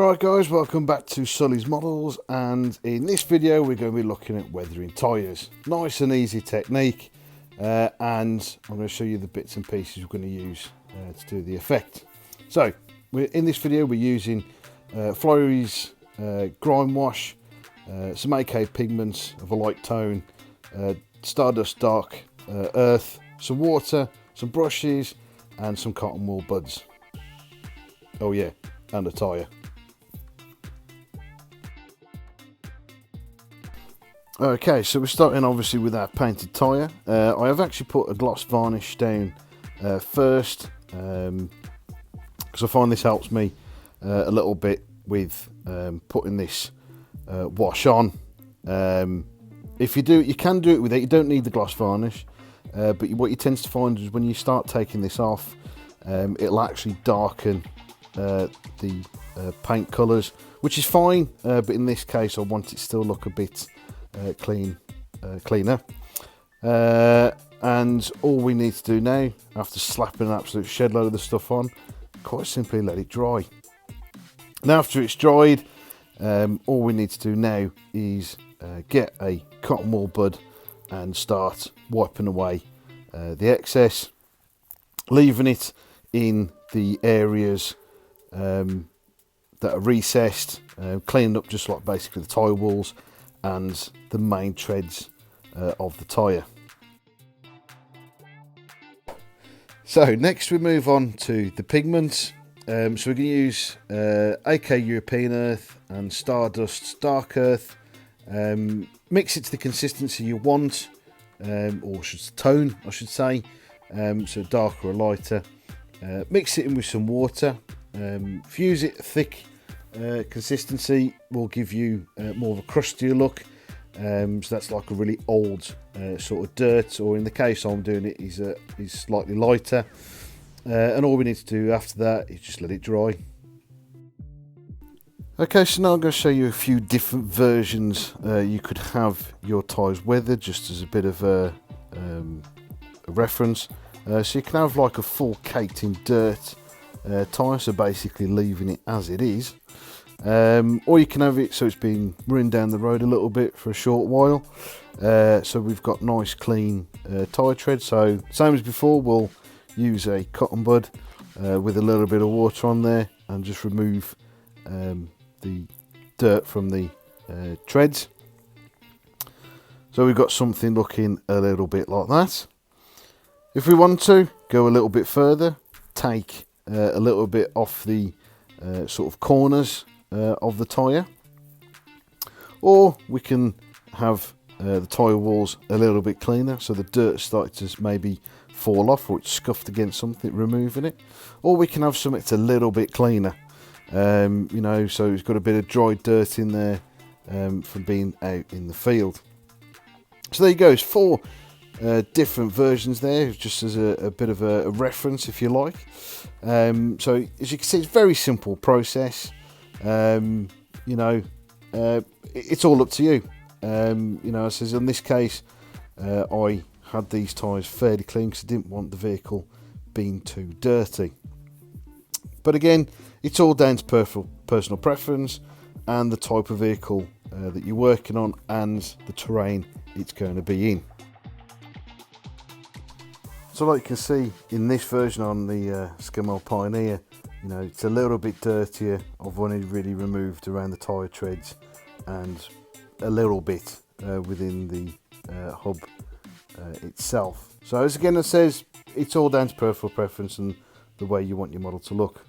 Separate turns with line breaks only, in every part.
Alright guys, welcome back to Sully's Models, and in this video we're going to be looking at weathering tyres. Nice and easy technique, and I'm going to show you the bits and pieces we're going to use to do the effect. So, in this video we're using Florey's grime wash, some AK pigments of a light tone, Stardust Dark Earth, some water, some brushes and some cotton wool buds. Oh yeah, and a tyre. Okay, so we're starting obviously with our painted tyre. I have actually put a gloss varnish down first, because I find this helps me a little bit with putting this wash on. If you do, you can do it with it. You don't need the gloss varnish, but what you tend to find is when you start taking this off, it'll actually darken the paint colours, which is fine. But in this case, I want it to still look a bit cleaner, and all we need to do now, after slapping an absolute shed load of the stuff on, quite simply let it dry. Now after it's dried, all we need to do now is get a cotton wool bud and start wiping away the excess, leaving it in the areas that are recessed, cleaning up just like basically the tyre walls and the main treads of the tyre. So next we move on to the pigments. So we're going to use AK European Earth and Stardust Dark Earth. Mix it to the consistency you want, or tone I should say, so darker or lighter. Mix it in with some water. Fuse it thick. Consistency will give you more of a crustier look, so that's like a really old sort of dirt, or in the case I'm doing it is slightly lighter, and all we need to do after that is just let it dry. Okay, so now I'm going to show you a few different versions you could have your tyres weathered, just as a bit of a reference. So you can have like a full caked in dirt tyre, so basically leaving it as it is, or you can have it so it's been running down the road a little bit for a short while. So we've got nice clean tyre tread. So same as before, we'll use a cotton bud with a little bit of water on there and just remove the dirt from the treads. So we've got something looking a little bit like that. If we want to go a little bit further, take a little bit off the sort of corners of the tyre, or we can have the tyre walls a little bit cleaner, so the dirt starts to maybe fall off or it's scuffed against something, removing it, or we can have something that's a little bit cleaner, you know, so it's got a bit of dried dirt in there from being out in the field. So there you go, it's four different versions there, just as a bit of a reference if you like. So as you can see, it's a very simple process. You know, it's all up to you. You know, as in this case, I had these tyres fairly clean because I didn't want the vehicle being too dirty. But again, it's all down to personal preference and the type of vehicle that you're working on and the terrain it's going to be in. So like you can see in this version on the Skimmo Pioneer, you know, it's a little bit dirtier. I've only really removed around the tyre treads and a little bit within the hub itself. So as again it says, it's all down to personal preference and the way you want your model to look.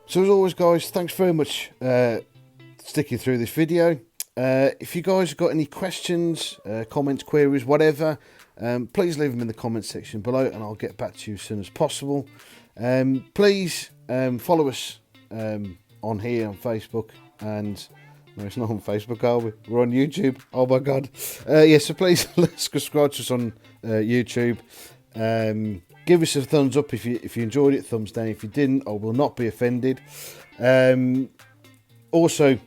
So as always guys, thanks very much sticking through this video. If you guys have got any questions, comments, queries, whatever, please leave them in the comment section below and I'll get back to you as soon as possible. Please follow us on here on Facebook, and no, it's not on Facebook, are we? We're on YouTube. Oh my god. Yeah, so please subscribe to us on YouTube. Give us a thumbs up if you enjoyed it, thumbs down if you didn't. I will not be offended. Also,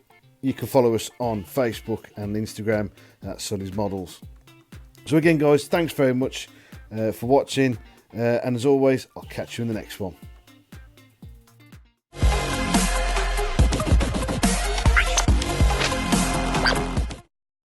you can follow us on Facebook and Instagram at Sully's Models. So again guys, thanks very much for watching, and as always, I'll catch you in the next one.